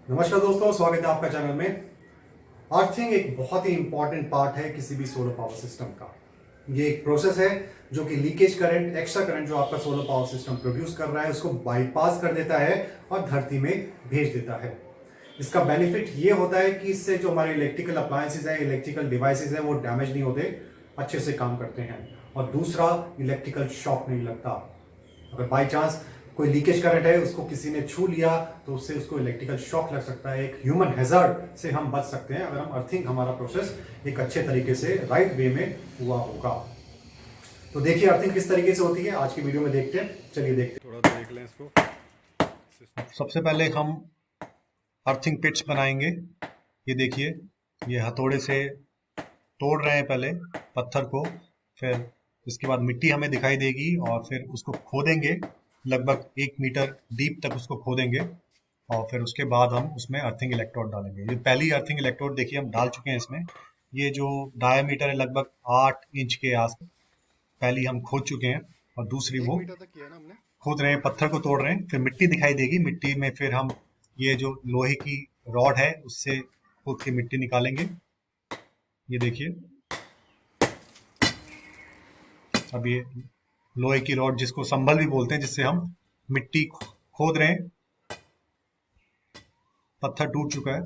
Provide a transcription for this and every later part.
नमस्कार दोस्तों, स्वागत है आपका चैनल में। अर्थिंग एक बहुत ही इंपॉर्टेंट पार्ट है किसी भी सोलर पावर सिस्टम का। ये एक प्रोसेस है जो कि लीकेज करंट, एक्स्ट्रा करंट जो आपका सोलर पावर सिस्टम प्रोड्यूस कर रहा है उसको बाईपास कर देता है और धरती में भेज देता है। इसका बेनिफिट ये होता है कि इससे जो हमारे इलेक्ट्रिकल अप्लायंसेज है, इलेक्ट्रिकल डिवाइसेज है, वो डैमेज नहीं होते, अच्छे से काम करते हैं। और दूसरा, इलेक्ट्रिकल शॉक नहीं लगता। अगर बाई चांस कोई लीकेज करंट है, उसको किसी ने छू लिया तो उससे उसको इलेक्ट्रिकल शॉक लग सकता है। एक ह्यूमन हैजर्ड से हम बच सकते हैं अगर हम अर्थिंग हमारा प्रोसेस एक अच्छे तरीके से राइट वे में हुआ होगा। तो देखिए अर्थिंग किस तरीके से होती है, आज की वीडियो में देखते हैं। चलिए देखते हैं, थोड़ा देख लें इसको। सबसे पहले हम अर्थिंग पिट्स बनाएंगे। ये देखिए, ये हथौड़े से तोड़ रहे हैं पहले पत्थर को, फिर इसके बाद मिट्टी हमें दिखाई देगी और फिर उसको खोदेंगे। लगभग 1 मीटर डीप तक उसको खोदेंगे और फिर उसके बाद हम उसमें अर्थिंग इलेक्ट्रोड डालेंगे। ये पहली अर्थिंग इलेक्ट्रोड देखिए हम डाल चुके हैं इसमें। ये जो डायामीटर है लगभग 8 इंच के आस पहली हम खोद चुके हैं और दूसरी एक वो मीटर तक किया है ना हमने। खोद रहे हैं, पत्थर को तोड़ रहे हैं। फिर मिट्टी दिखाई देगी, मिट्टी में फिर हम ये जो लोहे की रॉड है उससे खोद के मिट्टी निकालेंगे। ये देखिए, अब ये लोहे की रॉड जिसको संभल भी बोलते हैं, जिससे हम मिट्टी खोद रहे हैं। पत्थर टूट चुका है।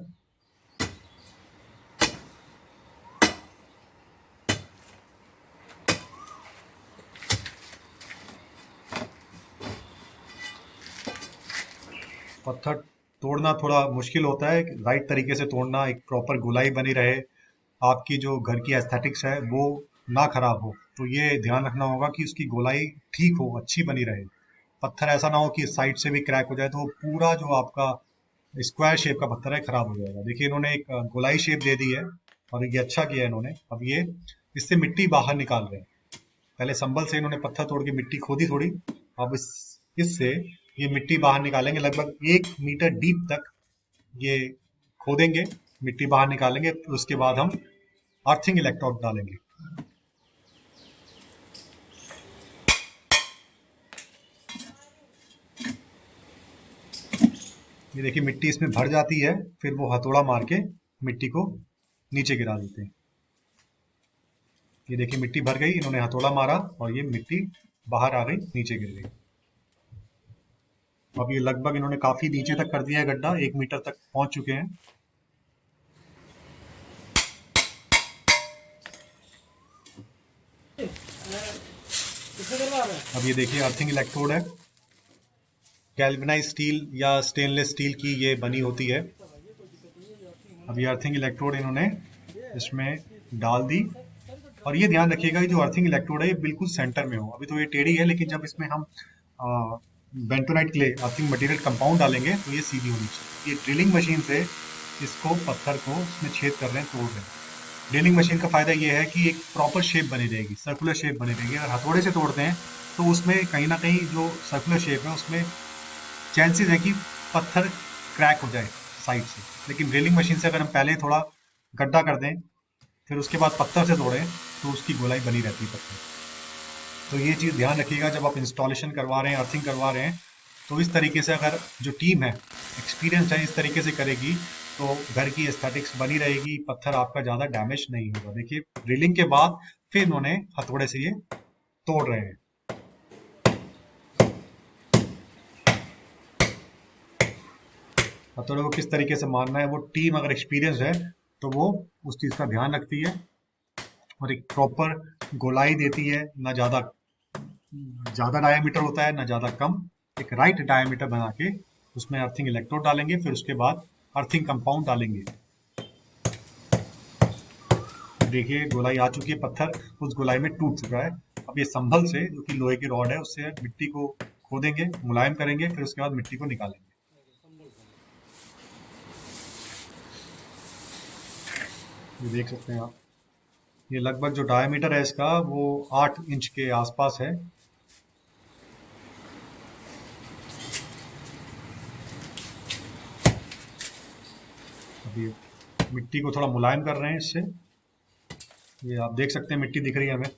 पत्थर तोड़ना थोड़ा मुश्किल होता है, राइट तरीके से तोड़ना, एक प्रॉपर गोलाई बनी रहे, आपकी जो घर की एस्थेटिक्स है वो ना खराब हो। तो ये ध्यान रखना होगा कि उसकी गोलाई ठीक हो, अच्छी बनी रहे। पत्थर ऐसा ना हो कि साइड से भी क्रैक हो जाए, तो पूरा जो आपका स्क्वायर शेप का पत्थर है खराब हो जाएगा। देखिए, इन्होंने एक गोलाई शेप दे दी है और ये अच्छा किया है इन्होंने। अब ये इससे मिट्टी बाहर निकाल रहे हैं। पहले संभल से इन्होंने पत्थर तोड़ के मिट्टी खोदी थोड़ी। अब इससे ये मिट्टी बाहर निकालेंगे, लगभग 1 मीटर डीप तक ये खोदेंगे, मिट्टी बाहर निकालेंगे। फिर उसके बाद हम अर्थिंग इलेक्ट्रोड डालेंगे। ये देखिए, मिट्टी इसमें भर जाती है, फिर वो हथौड़ा मार के मिट्टी को नीचे गिरा देते हैं। ये देखिए, मिट्टी भर गई, इन्होंने हथौड़ा मारा और ये मिट्टी बाहर आ गई, नीचे गिर गई। अब ये लगभग इन्होंने काफी नीचे तक कर दिया है गड्ढा, 1 मीटर तक पहुंच चुके हैं। अब ये देखिए, अर्थिंग इलेक्ट्रोड है, गैल्वेनाइज स्टील या स्टेनलेस स्टील की ये बनी होती है। अब ये अर्थिंग इलेक्ट्रोड इन्होंने इसमें डाल दी। और ये ध्यान रखिएगा, ये जो अर्थिंग इलेक्ट्रोड है ये बिल्कुल सेंटर में हो। अभी तो ये टेढ़ी है, लेकिन जब इसमें हम bentonite clay earthing material compound डालेंगे तो ये सीधी होनी चाहिए। ये ड्रिलिंग मशीन से इसको पत्थर को इसमें छेद कर रहे हैं, तोड़ रहे हैं। ड्रिलिंग मशीन का फायदा ये है कि एक प्रॉपर शेप बनी रहेगी, सर्कुलर शेप बनी रहेगी। अगर हथौड़े से तोड़ते हैं तो उसमें कहीं ना कहीं जो सर्कुलर शेप है उसमें चांसेस है कि पत्थर क्रैक हो जाए साइड से। लेकिन ड्रिलिंग मशीन से अगर हम पहले थोड़ा गड्ढा कर दें, फिर उसके बाद पत्थर से तोड़ें, तो उसकी गोलाई बनी रहती है पत्थर। तो ये चीज़ ध्यान रखिएगा जब आप इंस्टॉलेशन करवा रहे हैं, अर्थिंग करवा रहे हैं। तो इस तरीके से अगर जो टीम है एक्सपीरियंस है, इस तरीके से करेगी तो घर की एस्थेटिक्स बनी रहेगी, पत्थर आपका ज़्यादा डैमेज नहीं होगा। देखिए, ड्रिलिंग के बाद फिर इन्होंने हथौड़े से ये तोड़ रहे हैं। हथौड़े को किस तरीके से मारना है, वो टीम अगर एक्सपीरियंस है तो वो उस चीज़ का ध्यान रखती है और एक प्रॉपर गोलाई देती है। ना ज़्यादा ज़्यादा डायामीटर होता है, ना ज़्यादा कम। एक राइट डायामीटर बना के उसमें अर्थिंग इलेक्ट्रोड डालेंगे, फिर उसके बाद अर्थिंग कंपाउंड डालेंगे। देखिए, गोलाई आ चुकी है, पत्थर उस गोलाई में टूट चुका है। अब ये संभल से, जो कि लोहे की रॉड है, उससे मिट्टी को खोदेंगे, मुलायम करेंगे, फिर उसके बाद मिट्टी को निकालेंगे। ये देख सकते हैं आप, ये लगभग जो डायमीटर है इसका वो 8 इंच के आसपास है। अभी मिट्टी को थोड़ा मुलायम कर रहे हैं इससे। ये आप देख सकते हैं, मिट्टी दिख रही है हमें।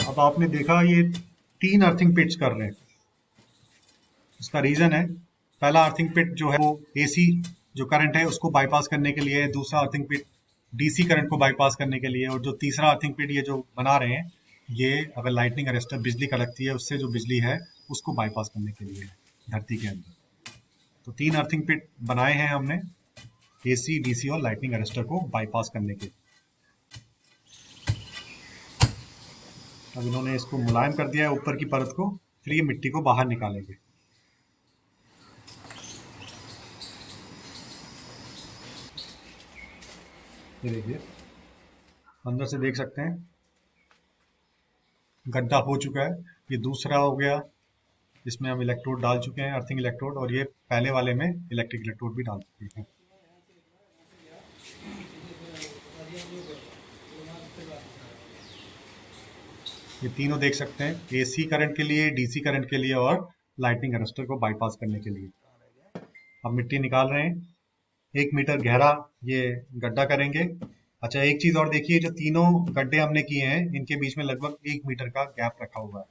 अब आपने देखा, ये 3 अर्थिंग पिट्स कर रहे हैं। उसका रीजन है, पहला अर्थिंग पिट जो है वो एसी जो करंट है उसको बाईपास करने के लिए है, दूसरा अर्थिंग पिट डीसी करंट को बाईपास करने के लिए, और जो तीसरा अर्थिंग पिट ये जो बना रहे हैं ये अगर लाइटनिंग अरेस्टर बिजली कड़कती है उससे जो बिजली है उसको बाईपास करने के लिए है धरती के अंदर। तो 3 अर्थिंग पिट बनाए हैं हमने एसी, डीसी और लाइटनिंग अरेस्टर को बाईपास करने के। अब इन्होंने इसको मुलायम कर दिया है ऊपर की परत को, फिर ये मिट्टी को बाहर निकालेंगे। ये देखिए अंदर से देख सकते हैं गड्ढा हो चुका है, ये दूसरा हो गया, इसमें हम इलेक्ट्रोड डाल चुके हैं अर्थिंग इलेक्ट्रोड, और ये पहले वाले में इलेक्ट्रिक इलेक्ट्रोड भी डाल चुके हैं। ये तीनों देख सकते हैं एसी करंट के लिए, डीसी करंट के लिए और लाइटनिंग अरेस्टर को बाईपास करने के लिए। अब मिट्टी निकाल रहे हैं, 1 मीटर गहरा ये गड्ढा करेंगे। अच्छा एक चीज और देखिए, जो तीनों गड्ढे हमने किए हैं इनके बीच में लगभग 1 मीटर का गैप रखा हुआ है।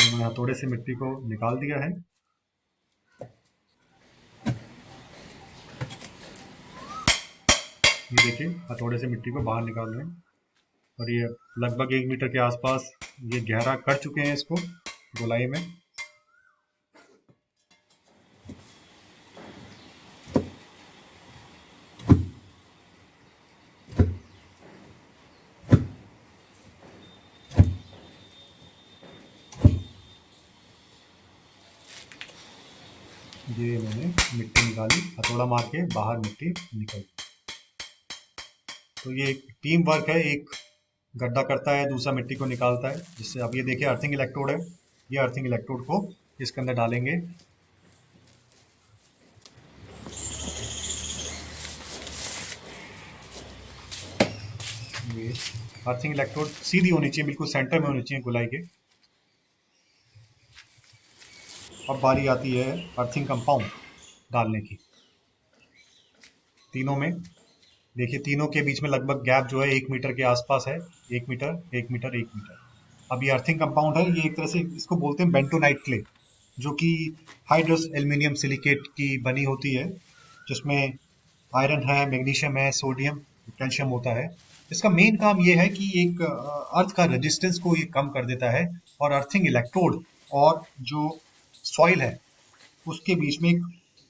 मैंने हथौड़े से मिट्टी को निकाल दिया है। ये देखिए हथौड़े से मिट्टी को बाहर निकाल रहे हैं, और ये लगभग 1 मीटर के आसपास ये गहरा कर चुके हैं इसको गोलाई में। ये इन्होंने मिट्टी निकाली, हथौड़ा मार के बाहर मिट्टी निकल। तो ये एक टीम वर्क है, एक गड्ढा करता है दूसरा मिट्टी को निकालता है। जिससे अब ये देखिए अर्थिंग इलेक्ट्रोड है, ये अर्थिंग इलेक्ट्रोड को इसके अंदर डालेंगे। ये अर्थिंग इलेक्ट्रोड सीधी होनी चाहिए, बिल्कुल सेंटर में होनी चाहिए गोलाई के। अब बारी आती है अर्थिंग कंपाउंड डालने की। तीनों में देखिए, तीनों के बीच में लगभग गैप जो है 1 मीटर के आसपास है, 1 मीटर 1 मीटर 1 मीटर। अब ये अर्थिंग कंपाउंड है, ये एक तरह से इसको बोलते हैं बेंटोनाइट क्ले, जो कि हाइड्रस एल्यूमिनियम सिलिकेट की बनी होती है, जिसमें आयरन है, मैग्नीशियम है, सोडियम, कैल्शियम होता है। इसका मेन काम ये है कि एक अर्थ का रेजिस्टेंस को ये कम कर देता है, और अर्थिंग इलेक्ट्रोड और जो सॉइल है उसके बीच में एक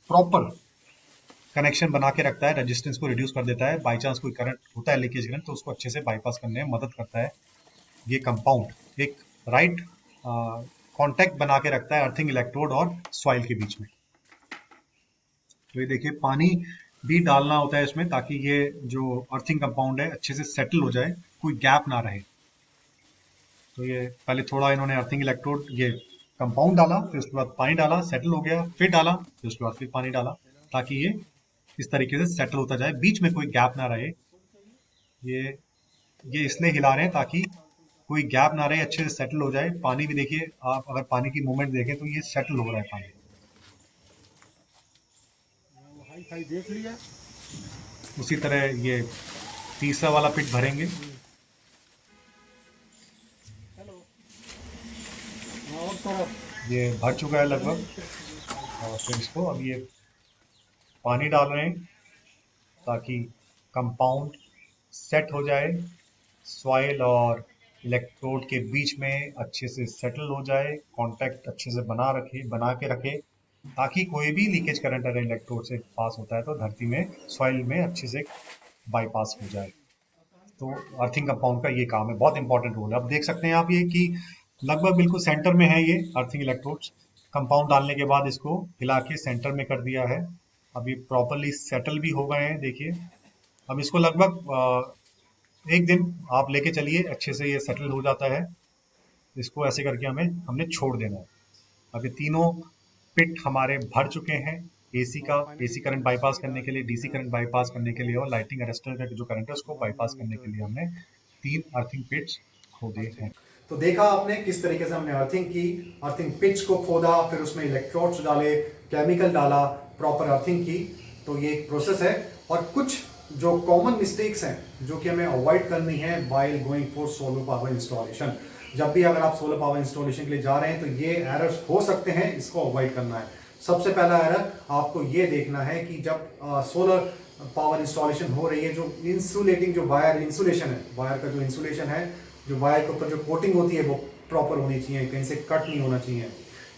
प्रॉपर कनेक्शन बना के रखता है, रेजिस्टेंस को रिड्यूस कर देता है। बाई चांस कोई करंट होता है, लीकेज करंट, तो उसको अच्छे से बाईपास करने में मदद करता है। ये कंपाउंड एक राइट कांटेक्ट बना के रखता है अर्थिंग इलेक्ट्रोड और सॉइल के बीच में। तो ये देखिए पानी भी डालना होता है इसमें, ताकि ये जो अर्थिंग कंपाउंड है अच्छे से सेटल हो जाए, कोई गैप ना रहे। तो ये पहले थोड़ा इन्होंने अर्थिंग इलेक्ट्रोड ये कंपाउंड डाला, फिर उसके बाद पानी डाला, सेटल हो गया, फिर डाला, फिर उसके बाद फिर पानी डाला, ताकि ये इस तरीके से सेटल होता जाए, बीच में कोई गैप ना रहे। ये इसलिए हिला रहे हैं ताकि कोई गैप ना रहे, अच्छे से सेटल हो जाए। पानी भी देखिए, आप अगर पानी की मूवमेंट देखें तो ये सेटल हो रहा है पानी। देख लिया। उसी तरह ये तीसरा वाला पिट भरेंगे। और तरफ ये भर चुका है लगभग, और फिर इसको अब ये पानी डाल रहे हैं ताकि कंपाउंड सेट हो जाए, सॉइल और इलेक्ट्रोड के बीच में अच्छे से सेटल हो जाए, कांटेक्ट अच्छे से बना के रखे, ताकि कोई भी लीकेज करंट अगर इलेक्ट्रोड से पास होता है तो धरती में सॉइल में अच्छे से बाईपास हो जाए। तो अर्थिंग कंपाउंड का ये काम है, बहुत इंपॉर्टेंट रोल है। अब देख सकते हैं आप ये कि लगभग बिल्कुल सेंटर में है ये अर्थिंग इलेक्ट्रोड्स। कंपाउंड डालने के बाद इसको हिला के सेंटर में कर दिया है। अभी प्रॉपरली सेटल भी हो गए हैं, देखिए। अब इसको लगभग 1 दिन आप लेके चलिए, अच्छे से ये सेटल हो जाता है। इसको ऐसे करके हमने छोड़ देना है। अब ये तीनों पिट हमारे भर चुके हैं, एसी करंट बाईपास करने के लिए, डीसी करंट बाईपास करने के लिए, और लाइटिंग अरेस्टर का जो करंट है उसको बाईपास करने के लिए हमने 3 अर्थिंग पिट्स खोदे हैं। तो देखा आपने किस तरीके से हमने अर्थिंग की, अर्थिंग पिच को खोदा, फिर उसमें इलेक्ट्रोड्स डाले, केमिकल डाला, प्रॉपर अर्थिंग की। तो ये एक प्रोसेस है, और कुछ जो कॉमन मिस्टेक्स हैं जो कि हमें अवॉइड करनी है while going for solar power installation. जब भी अगर आप सोलर पावर इंस्टॉलेशन के लिए जा रहे हैं तो ये एरर्स हो सकते हैं, इसको अवॉइड करना है। सबसे पहला एरर आपको ये देखना है कि जब सोलर पावर इंस्टॉलेशन हो रही है, जो इंसुलेटिंग जो वायर इंसुलेशन है, वायर का जो इंसुलेशन है, जो वायर के ऊपर जो कोटिंग होती है वो प्रॉपर होनी चाहिए, कहीं से कट नहीं होना चाहिए।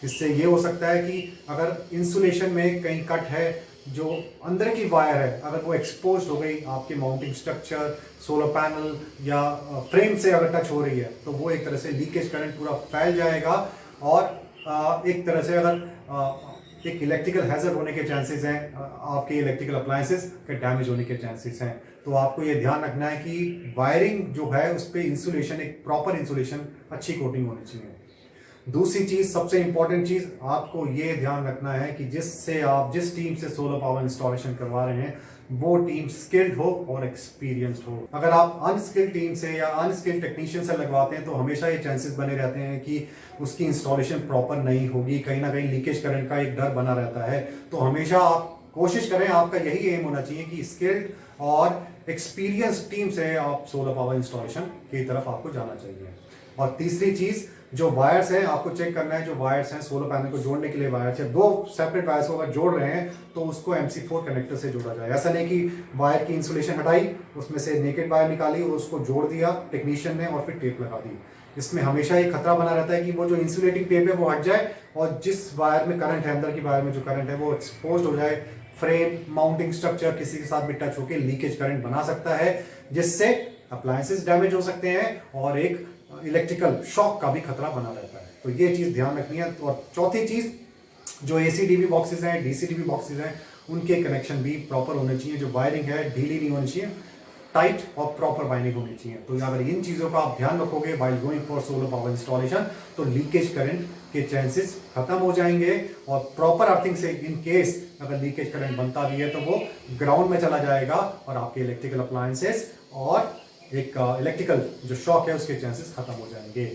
इससे ये हो सकता है कि अगर इंसुलेशन में कहीं कट है, जो अंदर की वायर है अगर वो एक्सपोज हो गई आपके माउंटिंग स्ट्रक्चर, सोलर पैनल या फ्रेम से अगर टच हो रही है तो वो एक तरह से लीकेज करंट पूरा फैल जाएगा और एक तरह से अगर एक इलेक्ट्रिकल हैजर्ड होने के चांसेस हैं, आपके इलेक्ट्रिकल अप्लायंसेस के डैमेज होने के चांसेस हैं। तो आपको ये ध्यान रखना है कि वायरिंग जो है उस पर इंसुलेशन, एक प्रॉपर इंसुलेशन, अच्छी कोटिंग होनी चाहिए। दूसरी चीज, सबसे इंपॉर्टेंट चीज, आपको ये ध्यान रखना है कि जिस टीम से सोलर पावर इंस्टॉलेशन करवा रहे हैं वो टीम स्किल्ड हो और एक्सपीरियंस्ड हो। अगर आप अनस्किल्ड टीम से या अनस्किल्ड टेक्नीशियन से लगवाते हैं तो हमेशा ये चांसेस बने रहते हैं कि उसकी इंस्टॉलेशन प्रॉपर नहीं होगी, कहीं ना कहीं लीकेज करंट का एक डर बना रहता है। तो हमेशा आप कोशिश करें, आपका यही एम होना चाहिए कि स्किल्ड और एक्सपीरियंस टीम से आप सोलर पावर इंस्टॉलेशन की तरफ आपको जाना चाहिए। और तीसरी चीज, जो वायर्स हैं आपको चेक करना है, जो वायर्स हैं सोलर पैनल को जोड़ने के लिए वायर्स है, 2 सेपरेट वायर्स को अगर जोड़ रहे हैं तो उसको MC4 कनेक्टर से जोड़ा जाए। ऐसा नहीं कि वायर की इंसुलेशन हटाई, उसमें से नेकेड वायर निकाली और उसको जोड़ दिया टेक्नीशियन ने और फिर टेप लगा दी। इसमें हमेशा एक खतरा बना रहता है कि वो जो इंसुलेटिंग टेप है वो हट जाए और जिस वायर में करंट है, अंदर की वायर में जो करंट है वो एक्सपोज हो जाए, फ्रेम, माउंटिंग स्ट्रक्चर किसी के साथ भी टच होकर लीकेज करंट बना सकता है, जिससे अप्लायंसेस डैमेज हो सकते हैं और एक इलेक्ट्रिकल शॉक का भी खतरा बना रहता है। तो ये चीज ध्यान रखनी है। और चौथी चीज, जो AC/DB बॉक्सेस हैं, DC/DB बॉक्सेस हैं, उनके कनेक्शन भी प्रॉपर होने चाहिए। जो वायरिंग है ढीली नहीं होनी चाहिए, टाइट और प्रॉपर वायरिंग होनी चाहिए। तो अगर इन चीजों का आप ध्यान रखोगे while going for solar power installation तो लीकेज करंट के चांसेस खत्म हो जाएंगे और प्रॉपर अर्थिंग से इन केस अगर लीकेज करंट बनता भी है तो वो ग्राउंड में चला जाएगा और आपके इलेक्ट्रिकल अप्लायंसेस और एक इलेक्ट्रिकल जो शॉक है उसके चांसेस खत्म हो जाएंगे।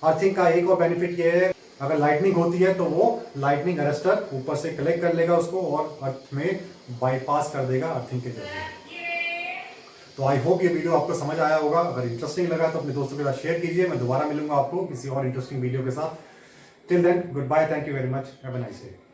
अर्थिंग का एक और बेनिफिट ये है, अगर लाइटनिंग होती है तो वो लाइटनिंग अरेस्टर ऊपर से कलेक्ट कर लेगा उसको और अर्थ में बाईपास कर देगा अर्थिंग के जरिए। तो आई होप ये वीडियो आपको समझ आया होगा। अगर इंटरेस्टिंग लगा तो अपने दोस्तों के साथ शेयर कीजिए। मैं दोबारा मिलूंगा आपको किसी और इंटरेस्टिंग वीडियो के साथ। Till then, good bye, thank you very much, have a nice day.